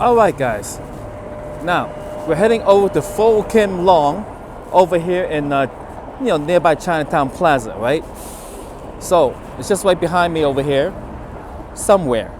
All right, guys. Now we're heading over to Pho Kim Long, over here in nearby Chinatown Plaza, right? So it's just right behind me over here, somewhere.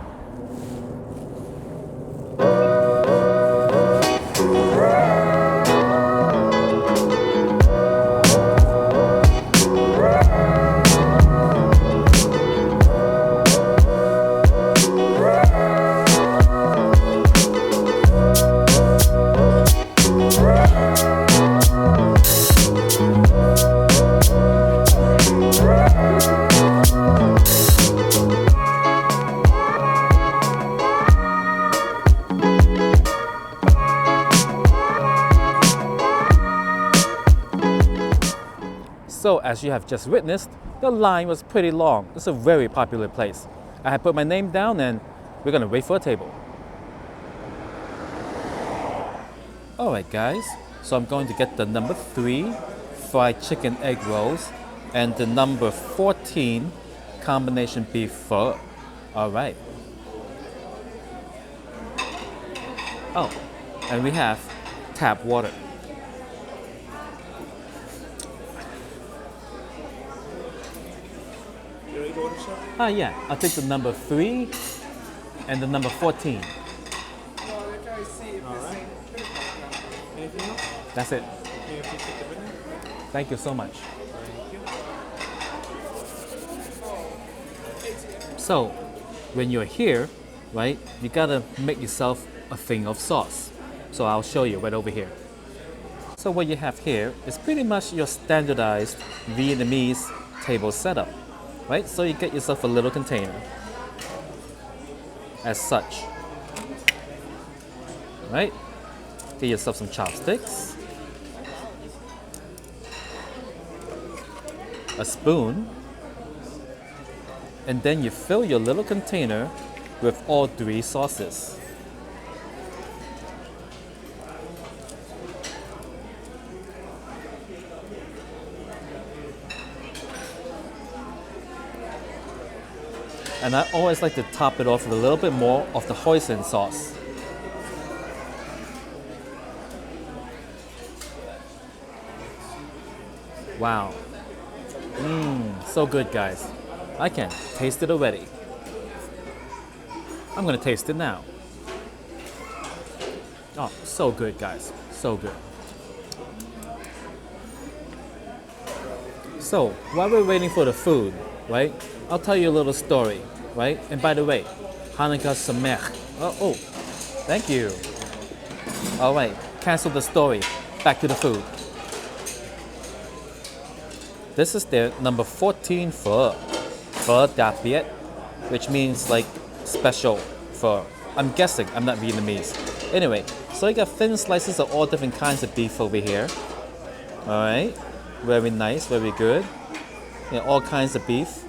So as you have just witnessed, the line was pretty long. It's a very popular place. I had put my name down and we're gonna wait for a table. All right, guys. So I'm going to get the number 3 fried chicken egg rolls and the number 14 combination beef pho. All right. Oh, and we have tap water. Yeah, I'll take the number 3 and the number 14. Alright. Anything else? That's it. Can you please take the bill? Thank you so much. So, when you're here, right, you gotta make yourself a thing of sauce. So I'll show you right over here. So what you have here is pretty much your standardized Vietnamese table setup, right? So you get yourself a little container, as such, right? Get yourself some chopsticks, a spoon, and then you fill your little container with all 3 sauces. And I always like to top it off with a little bit more of the hoisin sauce. Wow. So good, guys. I can taste it already. I'm gonna taste it now. Oh, so good, guys. So good. So, while we're waiting for the food, right, I'll tell you a little story, right? And by the way, Hanukkah Sameach. Oh, thank you. All right, cancel the story. Back to the food. This is their number 14 pho. Pho đặc biệt, which means like special pho. I'm guessing, I'm not Vietnamese. Anyway, so you got thin slices of all different kinds of beef over here. All right, very nice, very good. Yeah, all kinds of beef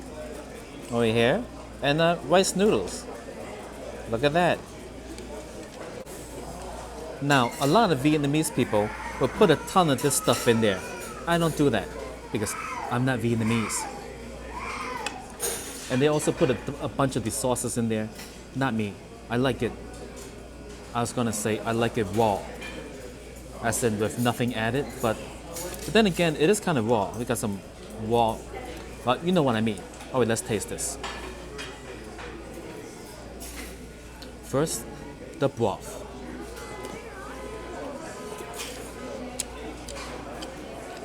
over here. And rice noodles. Look at that. Now, a lot of Vietnamese people will put a ton of this stuff in there. I don't do that because I'm not Vietnamese. And they also put a bunch of these sauces in there. Not me. I like it. I was gonna say I like it raw, as in with nothing added. But then again, it is kind of raw. We got some raw. But you know what I mean. Alright, let's taste this. First, the broth.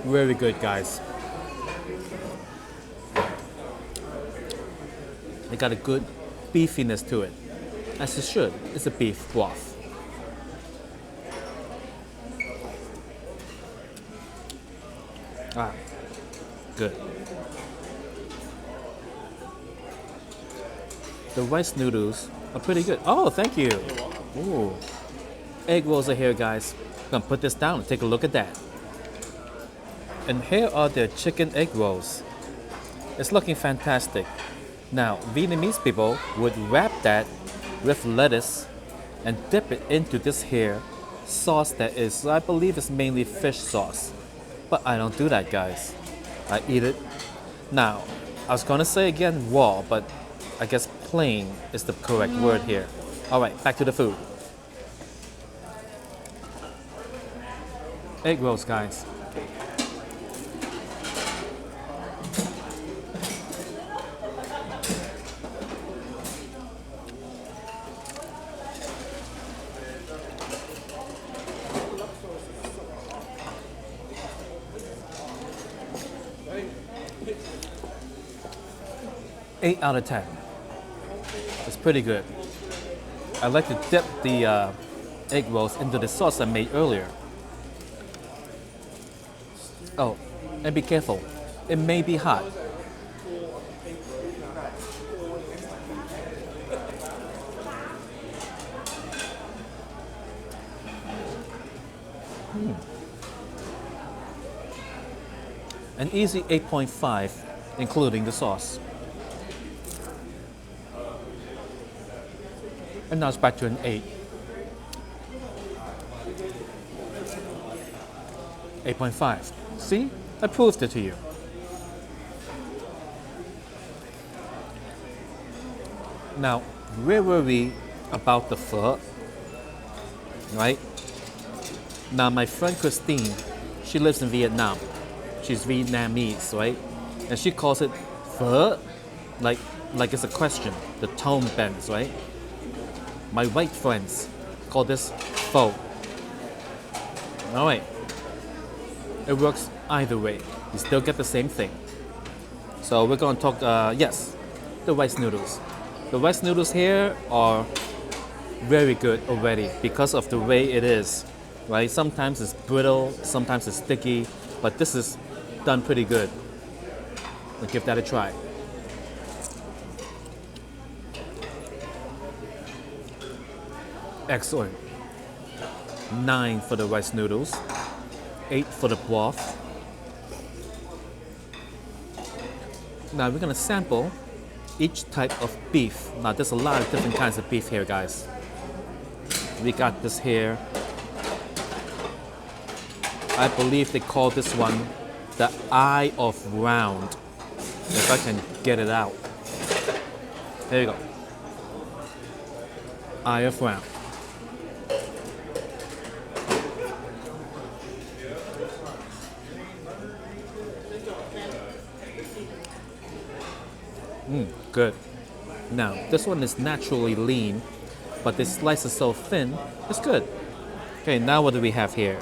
Very good, guys. It got a good beefiness to it, as it should. It's a beef broth. Good. The rice noodles are pretty good. Oh, thank you. Ooh. Egg rolls are here, guys. I'm gonna put this down and take a look at that. And here are their chicken egg rolls. It's looking fantastic. Now, Vietnamese people would wrap that with lettuce and dip it into this here sauce that is, I believe, is mainly fish sauce. But I don't do that, guys. I eat it. Now, I was gonna say again raw, but I guess plain is the correct word here. All right, back to the food. Egg rolls, guys. Eight out of 10. It's pretty good. I like to dip the egg rolls into the sauce I made earlier. Oh, and be careful. It may be hot. An easy 8.5, including the sauce. And now it's back to an 8. 8.5. See? I proved it to you. Now, where were we about the pho? Right? Now, my friend Christine, she lives in Vietnam. She's Vietnamese, right? And she calls it pho, like it's a question. The tone bends, right? My white friends call this pho. All right. It works either way. You still get the same thing. So we're going to talk, yes, the rice noodles. The rice noodles here are very good already because of the way it is, right? Sometimes it's brittle, sometimes it's sticky, but this is done pretty good. We'll give that a try. Excellent. 9 for the rice noodles, 8 for the broth. Now we're gonna sample each type of beef. Now there's a lot of different kinds of beef here, guys. We got this here. I believe they call this one the Eye of Round. If I can get it out. There you go. Eye of Round. Good. Now, this one is naturally lean, but this slice is so thin, it's good. Okay, now what do we have here?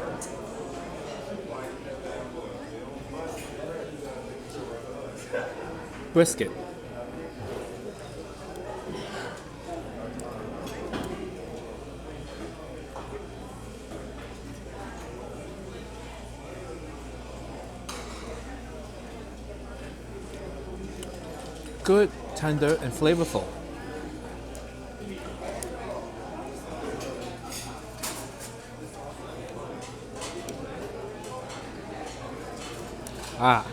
Brisket. Good, tender, and flavorful. Ah.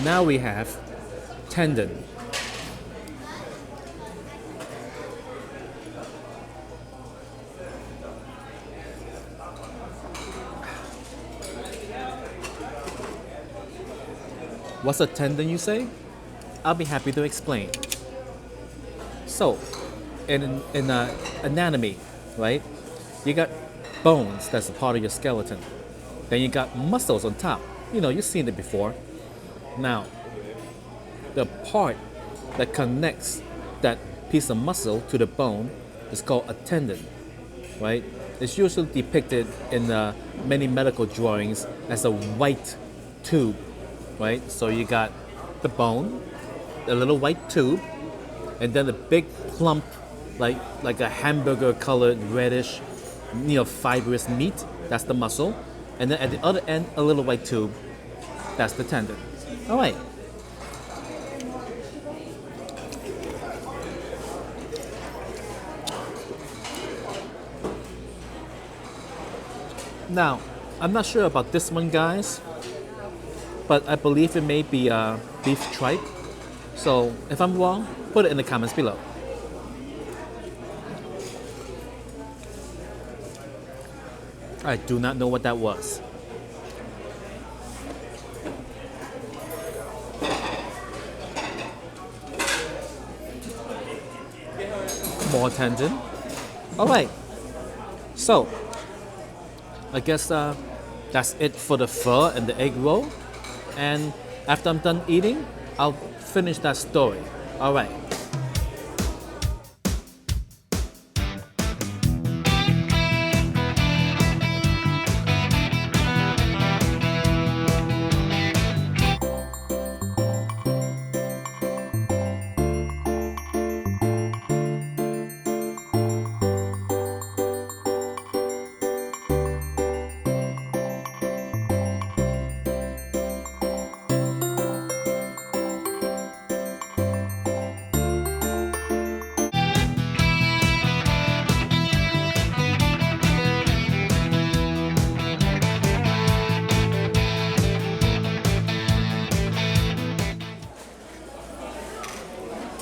Now we have tendon. What's a tendon, you say? I'll be happy to explain. So, in anatomy, right? You got bones, that's a part of your skeleton. Then you got muscles on top. You know, you've seen it before. Now, the part that connects that piece of muscle to the bone is called a tendon, right? It's usually depicted in many medical drawings as a white tube, right? So you got the bone, a little white tube, and then a big plump, like a hamburger colored reddish, fibrous meat. That's the muscle. And then at the other end, a little white tube. That's the tendon. All right. Now, I'm not sure about this one, guys, but I believe it may be beef tripe. So if I'm wrong, put it in the comments below. I do not know what that was. More tendon. All right. So I guess that's it for the pho and the egg roll. And after I'm done eating, I'll finish that story. All right.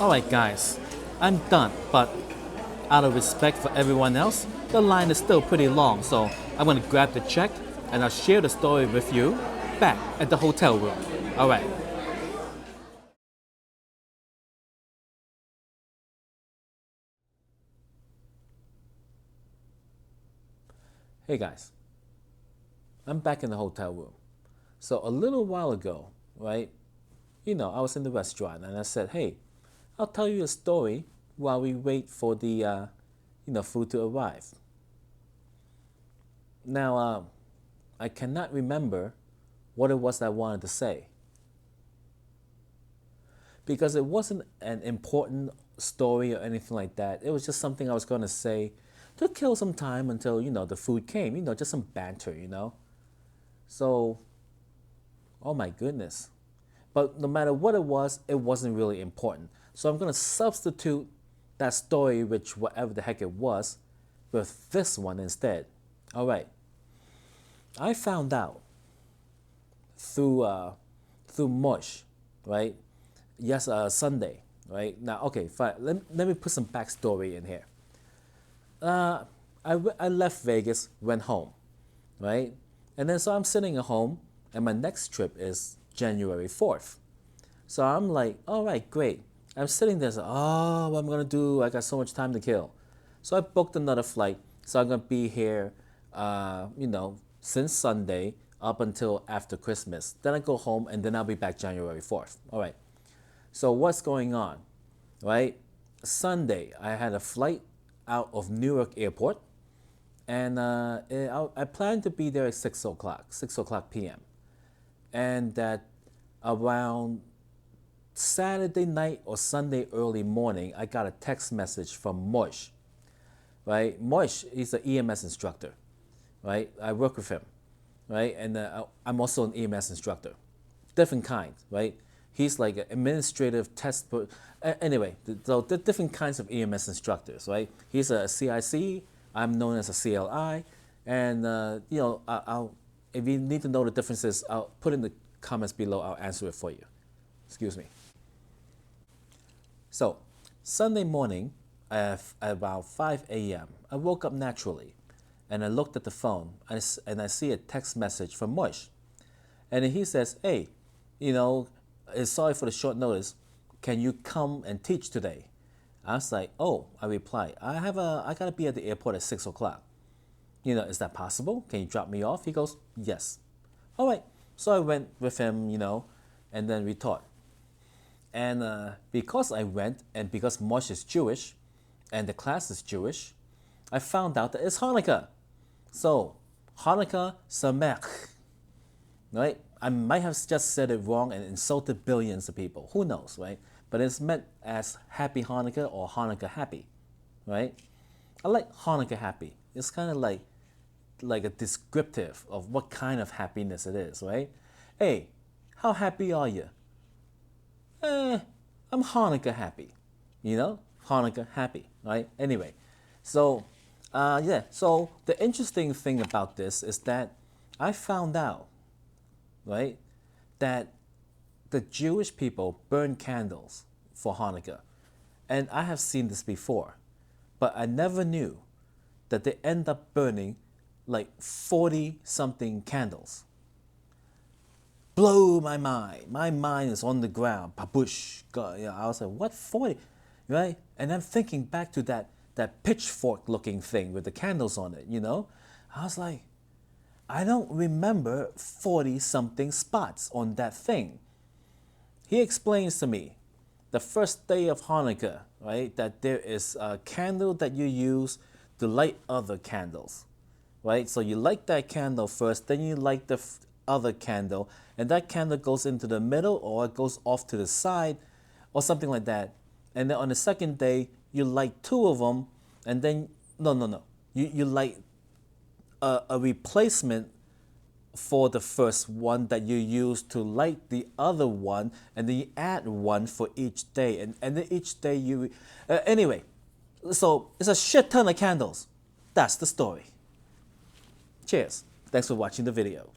Alright, guys, I'm done, but out of respect for everyone else, the line is still pretty long, so I'm gonna grab the check and I'll share the story with you back at the hotel room. Alright. Hey guys, I'm back in the hotel room. So a little while ago, right, I was in the restaurant and I said, hey, I'll tell you a story while we wait for the food to arrive. Now, I cannot remember what it was I wanted to say because it wasn't an important story or anything like that. It was just something I was going to say to kill some time until the food came. Just some banter. So, oh my goodness. But no matter what it wasn't really important. So I'm going to substitute that story, which whatever the heck it was, with this one instead. All right. I found out through Mush, right? Yes, Sunday, right? Now, okay, fine. Let me put some backstory in here. I left Vegas, went home, right? And then so I'm sitting at home, and my next trip is January 4th. So I'm like, all right, great. I'm sitting there, so, oh, what I'm gonna do? I got so much time to kill. So I booked another flight. So I'm gonna be here, since Sunday up until after Christmas. Then I go home, and then I'll be back January 4th. All right. So what's going on, right? Sunday, I had a flight out of Newark Airport, and I planned to be there at 6 o'clock p.m. And that around Saturday night or Sunday early morning, I got a text message from Moish, right? Moish, he's an EMS instructor, right? I work with him, right? And I'm also an EMS instructor, different kind, right? He's like an administrative test. Anyway, so the different kinds of EMS instructors, right? He's a CIC. I'm known as a CLI, and I'll if you need to know the differences, I'll put in the comments below. I'll answer it for you. Excuse me. So, Sunday morning, at about 5 a.m., I woke up naturally, and I looked at the phone, and I see a text message from Moish, and he says, "Hey, sorry for the short notice. Can you come and teach today?" I was like, "Oh," I replied, I gotta be at the airport at 6 o'clock. Is that possible? Can you drop me off?" He goes, "Yes." All right. So I went with him, and then we taught. And because I went, and because Mosh is Jewish, and the class is Jewish, I found out that it's Hanukkah. So, Hanukkah Sameach, right? I might have just said it wrong and insulted billions of people. Who knows, right? But it's meant as Happy Hanukkah or Hanukkah Happy, right? I like Hanukkah Happy. It's kind of like a descriptive of what kind of happiness it is, right? Hey, how happy are you? I'm Hanukkah happy, Hanukkah happy, right? Anyway, so so the interesting thing about this is that I found out, right, that the Jewish people burn candles for Hanukkah, and I have seen this before, but I never knew that they end up burning like 40 something candles. Blow my mind. My mind is on the ground. Pabush. God, I was like, what 40? Right? And I'm thinking back to that that pitchfork looking thing with the candles on it, I was like, I don't remember 40 something spots on that thing. He explains to me the first day of Hanukkah, right, that there is a candle that you use to light other candles, right? So you light that candle first, then you light the other candle, and that candle goes into the middle or it goes off to the side or something like that. And then on the second day, you light two of them, and then, no. You light a replacement for the first one that you use to light the other one, and then you add one for each day, and then each day you anyway, so it's a shit ton of candles. That's the story. Cheers. Thanks for watching the video.